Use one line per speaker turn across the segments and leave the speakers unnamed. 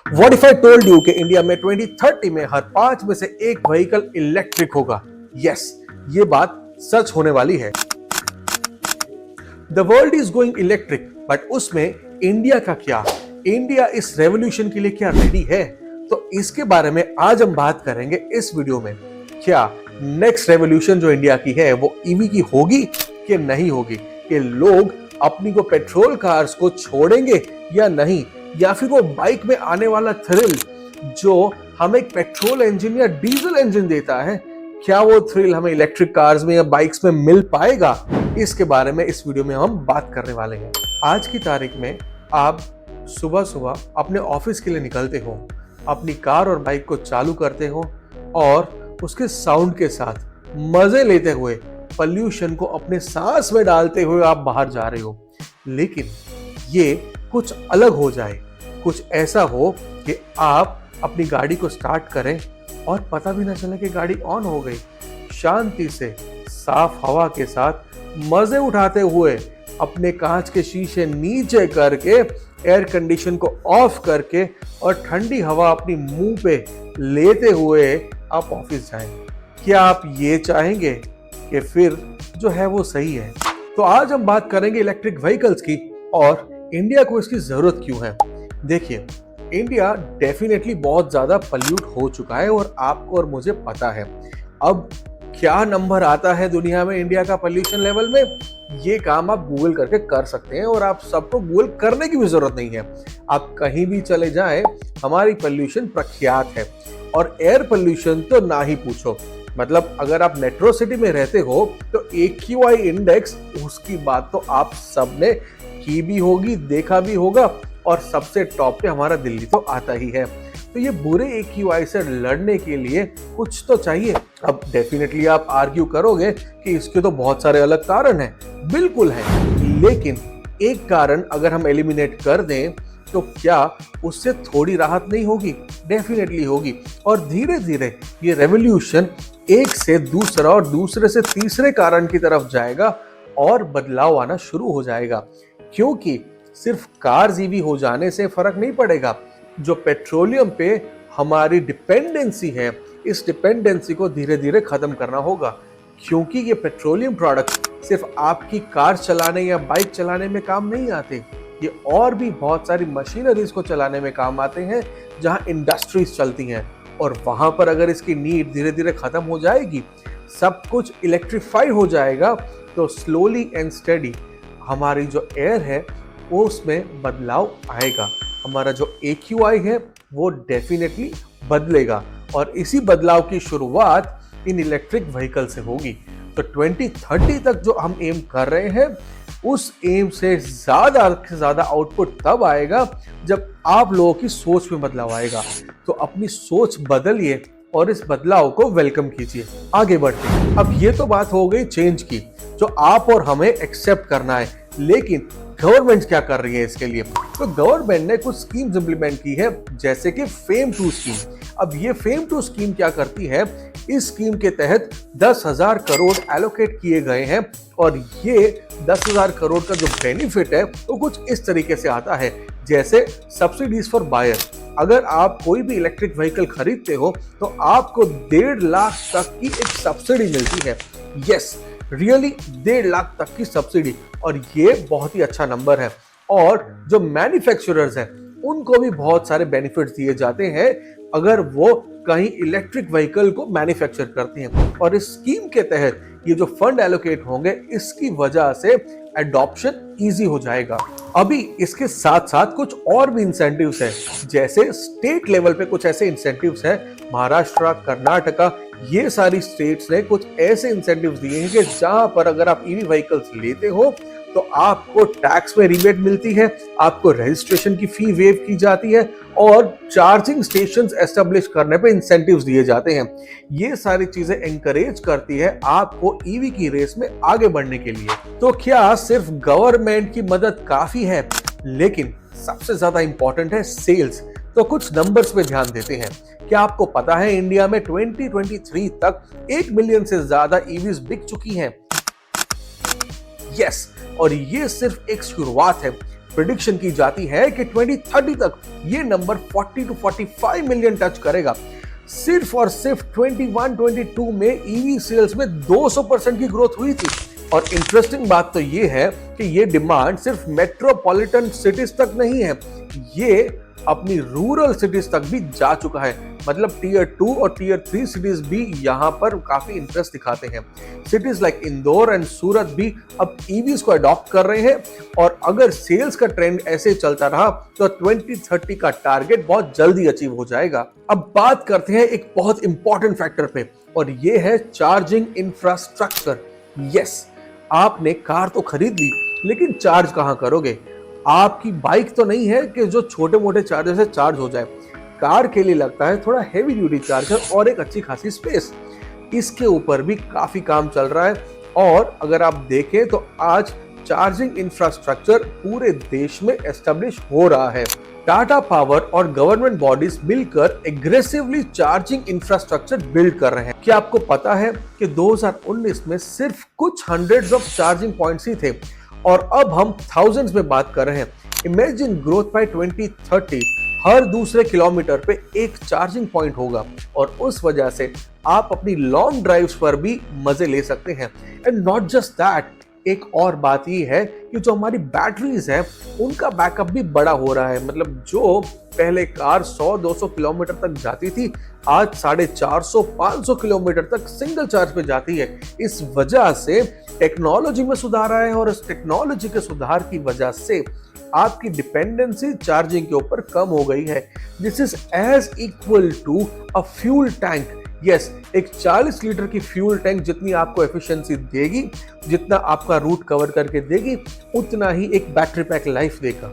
What if I told you कि India में 2030 में हर 5 में से एक व्हीकल इलेक्ट्रिक होगा? यस, ये बात सच होने वाली है। The world is going electric, but उसमें इंडिया का क्या? इंडिया इस रेवोल्यूशन के लिए क्या रेडी है? तो इसके बारे में आज हम बात करेंगे इस वीडियो में। क्या नेक्स्ट रेवोल्यूशन जो इंडिया की है वो ईवी की होगी कि नहीं होगी? कि लोग अपनी को पेट्रोल कार्स को छोड़ेंगे या नहीं, या फिर वो बाइक में आने वाला थ्रिल जो हमें पेट्रोल इंजन या डीजल इंजन देता है, क्या वो थ्रिल हमें इलेक्ट्रिक कार्स में या बाइक्स में मिल पाएगा? इसके बारे में इस वीडियो में हम बात करने वाले हैं। आज की तारीख में आप सुबह सुबह अपने ऑफिस के लिए निकलते हो, अपनी कार और बाइक को चालू करते हो और उसके साउंड के साथ मजे लेते हुए पॉल्यूशन को अपने सांस में डालते हुए आप बाहर जा रहे हो। लेकिन ये कुछ अलग हो जाए, कुछ ऐसा हो कि आप अपनी गाड़ी को स्टार्ट करें और पता भी ना चले कि गाड़ी ऑन हो गई। शांति से साफ हवा के साथ मजे उठाते हुए अपने कांच के शीशे नीचे करके एयर कंडीशन को ऑफ करके और ठंडी हवा अपनी मुंह पे लेते हुए आप ऑफिस जाएं। क्या आप ये चाहेंगे कि फिर जो है वो सही है? तो आज हम बात करेंगे इलेक्ट्रिक व्हीकल्स की और इंडिया को इसकी जरूरत क्यों है। देखिए, इंडिया डेफिनेटली बहुत ज्यादा पॉल्यूट हो चुका है और आपको और मुझे पता है। अब क्या नंबर आता है दुनिया में इंडिया का पॉल्यूशन लेवल में, ये काम आप गूगल करके कर सकते हैं और आप सबको गूगल करने की भी जरूरत नहीं है। आप कहीं भी चले जाएं, हमारी पॉल्यूशन प्रख्यात है। और एयर पॉल्यूशन तो ना ही पूछो। मतलब अगर आप मेट्रो सिटी में रहते हो तो AQI इंडेक्स, उसकी बात तो आप सबने की भी होगी, देखा भी होगा, और सबसे टॉप पे हमारा दिल्ली तो आता ही है। तो ये बुरे AQI से लड़ने के लिए कुछ तो चाहिए। अब डेफिनेटली आप आर्ग्यू करोगे कि इसके तो बहुत सारे अलग कारण हैं। बिल्कुल है, लेकिन एक कारण अगर हम एलिमिनेट कर दें तो क्या उससे थोड़ी राहत नहीं होगी? डेफिनेटली होगी। और धीरे धीरे ये रेवोल्यूशन एक से दूसरा और दूसरे से तीसरे कारण की तरफ जाएगा और बदलाव आना शुरू हो जाएगा। क्योंकि सिर्फ कार्स ईवी हो जाने से फर्क नहीं पड़ेगा। जो पेट्रोलियम पे हमारी डिपेंडेंसी है, इस डिपेंडेंसी को धीरे धीरे खत्म करना होगा। क्योंकि ये पेट्रोलियम प्रोडक्ट सिर्फ आपकी कार चलाने या बाइक चलाने में काम नहीं आते, ये और भी बहुत सारी मशीनरीज को चलाने में काम आते हैं जहां इंडस्ट्रीज चलती हैं। और वहां पर अगर इसकी नीड धीरे धीरे खत्म हो जाएगी, सब कुछ इलेक्ट्रीफाई हो जाएगा, तो स्लोली एंड स्टेडी हमारी जो एयर है वो उसमें बदलाव आएगा। हमारा जो AQI है वो डेफिनेटली बदलेगा और इसी बदलाव की शुरुआत इन इलेक्ट्रिक व्हीकल से होगी। तो 2030 तक जो हम एम कर रहे हैं, उस एम से ज्यादा आउटपुट तब आएगा जब आप लोगों की सोच में बदलाव आएगा। तो अपनी सोच बदलिए और इस बदलाव को वेलकम कीजिए। आगे बढ़ते हैं। अब ये तो बात हो गई चेंज की, जो आप और हमें एक्सेप्ट करना है। लेकिन गवर्नमेंट क्या कर रही है इसके लिए? तो गवर्नमेंट ने कुछ स्कीम्स इंप्लीमेंट की है, जैसे कि फेम 2 स्कीम। अब ये फेम 2 स्कीम क्या करती है? इस स्कीम के तहत 10,000 करोड़ एलोकेट किए गए हैं और ये 10,000 करोड़ का जो बेनिफिट है वो कुछ इस तरीके से आता है, जैसे सब्सिडीज फॉर बायर। अगर आप कोई भी इलेक्ट्रिक व्हीकल खरीदते हो तो आपको 1.5 लाख तक की एक सब्सिडी मिलती है। यस, रियली 1.5 लाख तक की सब्सिडी, और ये बहुत ही अच्छा नंबर है। और जो मैन्युफैक्चरर्स हैं उनको भी बहुत सारे बेनिफिट्स दिए जाते हैं अगर वो कहीं इलेक्ट्रिक व्हीकल को मैन्युफैक्चर करती हैं। और इस स्कीम के तहत ये जो फंड एलोकेट होंगे, इसकी वजह से एडॉप्शन इजी हो जाएगा। अभी इसके साथ साथ कुछ और भी इंसेंटिव्स हैं, जैसे स्टेट लेवल पे कुछ ऐसे इंसेंटिव्स हैं। महाराष्ट्र, कर्नाटका, ये सारी स्टेट्स ने कुछ ऐसे इंसेंटिव्स दिए हैं कि जहां पर अगर आप ईवी व्हीकल्स लेते हो तो आपको टैक्स में रिबेट मिलती है, आपको रजिस्ट्रेशन की फी वेव की जाती है और चार्जिंग स्टेशंस एस्टेब्लिश करने पे इंसेंटिव्स दिए जाते हैं। ये सारी चीजें एनकरेज करती है आपको ईवी की रेस में आगे बढ़ने के लिए। तो क्या सिर्फ गवर्नमेंट की मदद काफी है? लेकिन सबसे ज्यादा इंपॉर्टेंट है सेल्स। तो कुछ नंबर्स पे ध्यान देते हैं। क्या आपको पता है इंडिया में 2023 तक 1 मिलियन से ज्यादा ईवीज बिक चुकी हैं? यस, और ये सिर्फ एक शुरुआत है। प्रिडिक्शन की जाती है कि 2030 तक ये नंबर 40 to 45 मिलियन टच करेगा। सिर्फ और सिर्फ 21-22 में ईवी सेल्स में 200% की ग्रोथ हुई थी। और इंटरेस्टिंग बात तो ये है कि ये डिमांड सिर्फ मेट्रोपॉलिटन सिटीज तक नहीं है, ये अपनी रूरल सिटीज तक भी जा चुका है। मतलब टीयर 2 और टीयर 3 सिटीज भी यहाँ पर काफी इंटरेस्ट दिखाते हैं। सिटीज लाइक इंदौर एंड सूरत भी अब ईवीज को अडॉप्ट कर रहे हैं और अगर सेल्स का ट्रेंड ऐसे चलता रहा तो 2030 का टारगेट बहुत जल्दी अचीव हो जाएगा। अब बात करते हैं एक बहुत इंपॉर्टेंट फैक्टर पे, और ये है चार्जिंग इंफ्रास्ट्रक्चर। यस, आपने कार तो खरीद ली, लेकिन चार्ज कहां करोगे? आपकी बाइक तो नहीं है कि जो छोटे मोटे चार्जर से चार्ज हो जाए। कार के लिए लगता है थोड़ा हेवी ड्यूटी चार्जर और एक अच्छी खासी स्पेस। इसके ऊपर भी काफी काम चल रहा है, और अगर आप देखें तो आज चार्जिंग इंफ्रास्ट्रक्चर पूरे देश में एस्टेब्लिश हो रहा है। टाटा पावर और गवर्नमेंट बॉडीज मिलकर एग्रेसिवली चार्जिंग इंफ्रास्ट्रक्चर बिल्ड कर रहे हैं। क्या आपको पता है कि 2019 में सिर्फ कुछ हंड्रेड्स ऑफ चार्जिंग पॉइंट्स ही थे, और अब हम थाउजेंड्स में बात कर रहे हैं। इमेजिन ग्रोथ बाय 2030, हर दूसरे किलोमीटर पे एक चार्जिंग पॉइंट होगा, और उस वजह से आप अपनी लॉन्ग ड्राइव्स पर भी मजे ले सकते हैं। एंड नॉट जस्ट दैट, एक और बात ये है कि जो हमारी बैटरीज हैं उनका बैकअप भी बड़ा हो रहा है। मतलब जो पहले कार 100-200 किलोमीटर तक जाती थी, आज 450-500 किलोमीटर तक सिंगल चार्ज पे जाती है। इस वजह से टेक्नोलॉजी में सुधार आया है, और इस टेक्नोलॉजी के सुधार की वजह से आपकी डिपेंडेंसी चार्जिंग के ऊपर कम हो गई है। This is as equal to a fuel tank. Yes, एक 40 लीटर की फ्यूल टैंक जितनी आपको एफिशिएंसी देगी, जितना आपका रूट कवर करके देगी, उतना ही एक बैटरी पैक लाइफ देगा।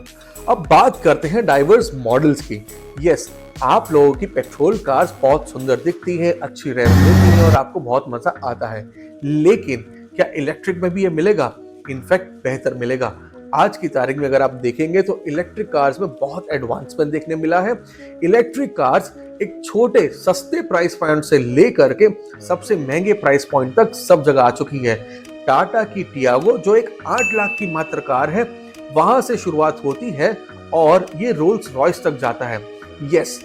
अब बात करते हैं डाइवर्स मॉडल्स की। यस, आप लोगों की पेट्रोल कार्स बहुत सुंदर दिखती है, अच्छी रेंज देती है और आपको बहुत मजा आता है, लेकिन क्या इलेक्ट्रिक में भी ये मिलेगा? इनफैक्ट बेहतर मिलेगा। आज की तारीख में अगर आप देखेंगे तो इलेक्ट्रिक कार्स में बहुत एडवांसमेंट देखने मिला है। इलेक्ट्रिक कार्स एक छोटे सस्ते प्राइस पॉइंट से लेकर के सबसे महंगे प्राइस पॉइंट तक सब जगह आ चुकी है। टाटा की टियागो जो एक 8 लाख की मात्र कार है, वहां से शुरुआत होती है और ये रोल्स रॉयस तक जाता है। यस,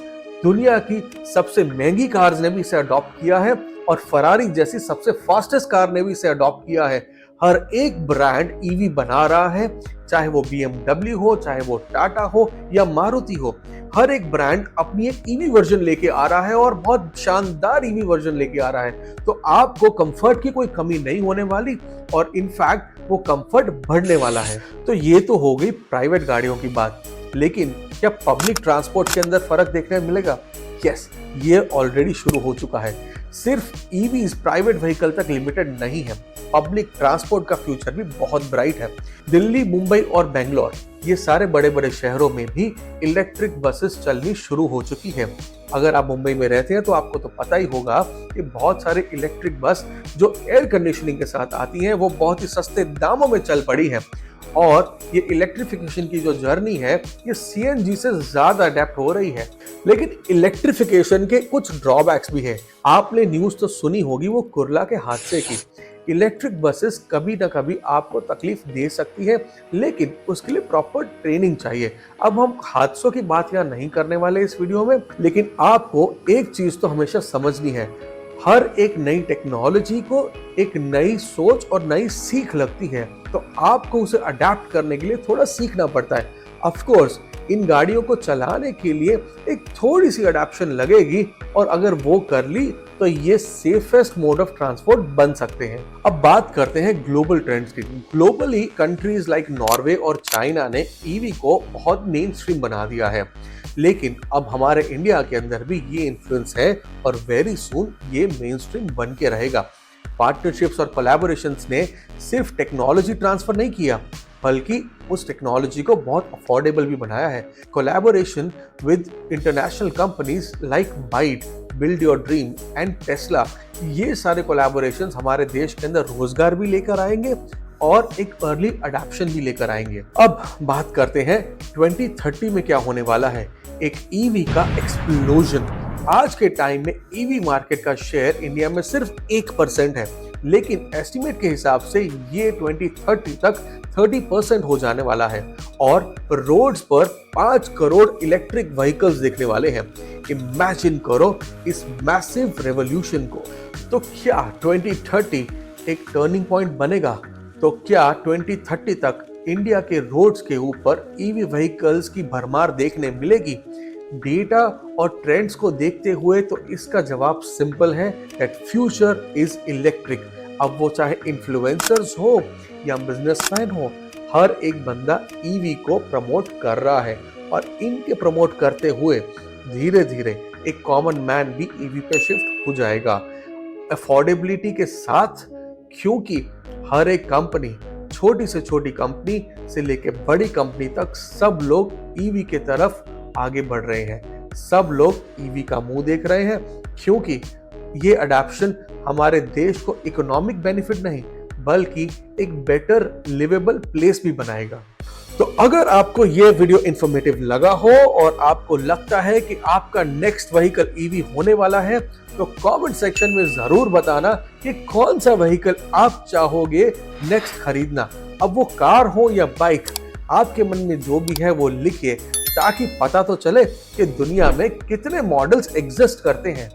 दुनिया की सबसे महंगी कार्स ने भी इसे अडॉप्ट किया है, और फरारी जैसी सबसे फास्टेस्ट कार ने भी इसे अडॉप्ट किया है। हर एक ब्रांड ईवी बना रहा है, चाहे वो BMW हो, चाहे वो टाटा हो या मारुति हो। हर एक ब्रांड अपनी एक ईवी वर्जन लेके आ रहा है, और बहुत शानदार ईवी वर्जन लेके आ रहा है। तो आपको कंफर्ट की कोई कमी नहीं होने वाली, और इनफैक्ट वो कंफर्ट बढ़ने वाला है। तो ये तो हो गई प्राइवेट गाड़ियों की बात, लेकिन क्या पब्लिक ट्रांसपोर्ट के अंदर फर्क देखने मिलेगा? यस, ये ऑलरेडी शुरू हो चुका है। सिर्फ ईवीज प्राइवेट व्हीकल तक लिमिटेड नहीं है, पब्लिक ट्रांसपोर्ट का फ्यूचर भी बहुत ब्राइट है। दिल्ली, मुंबई और बेंगलोर, ये सारे बड़े बड़े शहरों में भी इलेक्ट्रिक बसेस चलनी शुरू हो चुकी है। अगर आप मुंबई में रहते हैं तो आपको तो पता ही होगा कि बहुत सारे इलेक्ट्रिक बस जो एयर कंडीशनिंग के साथ आती हैं, वो बहुत ही सस्ते दामों में चल पड़ी है। और ये इलेक्ट्रिफिकेशन की जो जर्नी है, ये सीएनजी से ज्यादा अडेप्ट हो रही है। लेकिन इलेक्ट्रिफिकेशन के कुछ ड्रॉबैक्स भी है। आपने न्यूज तो सुनी होगी वो कुर्ला के हादसे की। इलेक्ट्रिक बसेस कभी ना कभी आपको तकलीफ दे सकती है, लेकिन उसके लिए प्रॉपर ट्रेनिंग चाहिए। अब हम हादसों की बात यहाँ नहीं करने वाले इस वीडियो में, लेकिन आपको एक चीज तो हमेशा समझनी है, हर एक नई टेक्नोलॉजी को एक नई सोच और नई सीख लगती है, तो आपको उसे अडेप्ट करने के लिए थोड़ा सीखना पड़ता है। ऑफ कोर्स इन गाड़ियों को चलाने के लिए एक थोड़ी सी अडेप्शन लगेगी, और अगर वो कर ली तो ये सेफेस्ट मोड ऑफ ट्रांसपोर्ट बन सकते हैं। अब बात करते हैं ग्लोबल ट्रेंड्स की। ग्लोबली कंट्रीज लाइक नॉर्वे और चाइना ने ईवी को बहुत मेन स्ट्रीम बना दिया है, लेकिन अब हमारे इंडिया के अंदर भी ये इन्फ्लुएंस है, और वेरी सून ये मेन स्ट्रीम बन के रहेगा। पार्टनरशिप्स और कोलैबोरेशंस ने सिर्फ टेक्नोलॉजी ट्रांसफर नहीं किया, बल्कि उस टेक्नोलॉजी को बहुत अफोर्डेबल भी बनाया है। Collaboration with international companies like byte, build your dream and Tesla, ये सारे कोलैबोरेशंस हमारे देश के अंदर रोजगार भी लेकर आएंगे और एक अर्ली अडॉप्शन भी लेकर आएंगे। अब बात करते हैं 2030 में क्या होने वाला है। एक ईवी का एक्सप्लोजन। आज के टाइम में ईवी मार्केट का शेयर इंडिया में सिर्फ 1% है, लेकिन एस्टिमेट के हिसाब से ये 2030 तक 30% हो जाने वाला है और रोड्स पर 5 करोड़ इलेक्ट्रिक व्हीकल्स देखने वाले हैं। इमेजिन करो इस मैसिव रेवोल्यूशन को। तो क्या 2030 एक टर्निंग पॉइंट बनेगा? तो क्या 2030 तक इंडिया के रोड्स के ऊपर ईवी व्हीकल्स की भरमार देखने मिलेगी? डेटा और ट्रेंड्स को देखते हुए तो इसका जवाब सिंपल है दैट फ्यूचर इज इलेक्ट्रिक। अब वो चाहे इन्फ्लुएंसर्स हो या बिजनेसमैन हो, हर एक बंदा ईवी को प्रमोट कर रहा है और इनके प्रमोट करते हुए धीरे धीरे एक कॉमन मैन भी ईवी पे शिफ्ट हो जाएगा अफोर्डेबिलिटी के साथ, क्योंकि हर एक कंपनी, छोटी से छोटी कंपनी से लेके बड़ी कंपनी तक, सब लोग ईवी के तरफ आगे बढ़ रहे हैं। सब लोग ईवी का मुंह देख रहे हैं, क्योंकि ये अडॉप्शन हमारे देश को इकोनॉमिक बेनिफिट नहीं बल्कि एक बेटर लिवेबल प्लेस भी बनाएगा। तो अगर आपको ये वीडियो इंफॉर्मेटिव लगा हो और आपको लगता है कि आपका नेक्स्ट व्हीकल ईवी होने वाला है, तो कमेंट सेक्शन में जरूर बताना कि कौन सा व्हीकल आप चाहोगे नेक्स्ट खरीदना। अब वो कार हो या बाइक, आपके मन में जो भी है वो लिखिए, ताकि पता तो चले कि दुनिया में कितने मॉडल्स एग्जिस्ट करते हैं।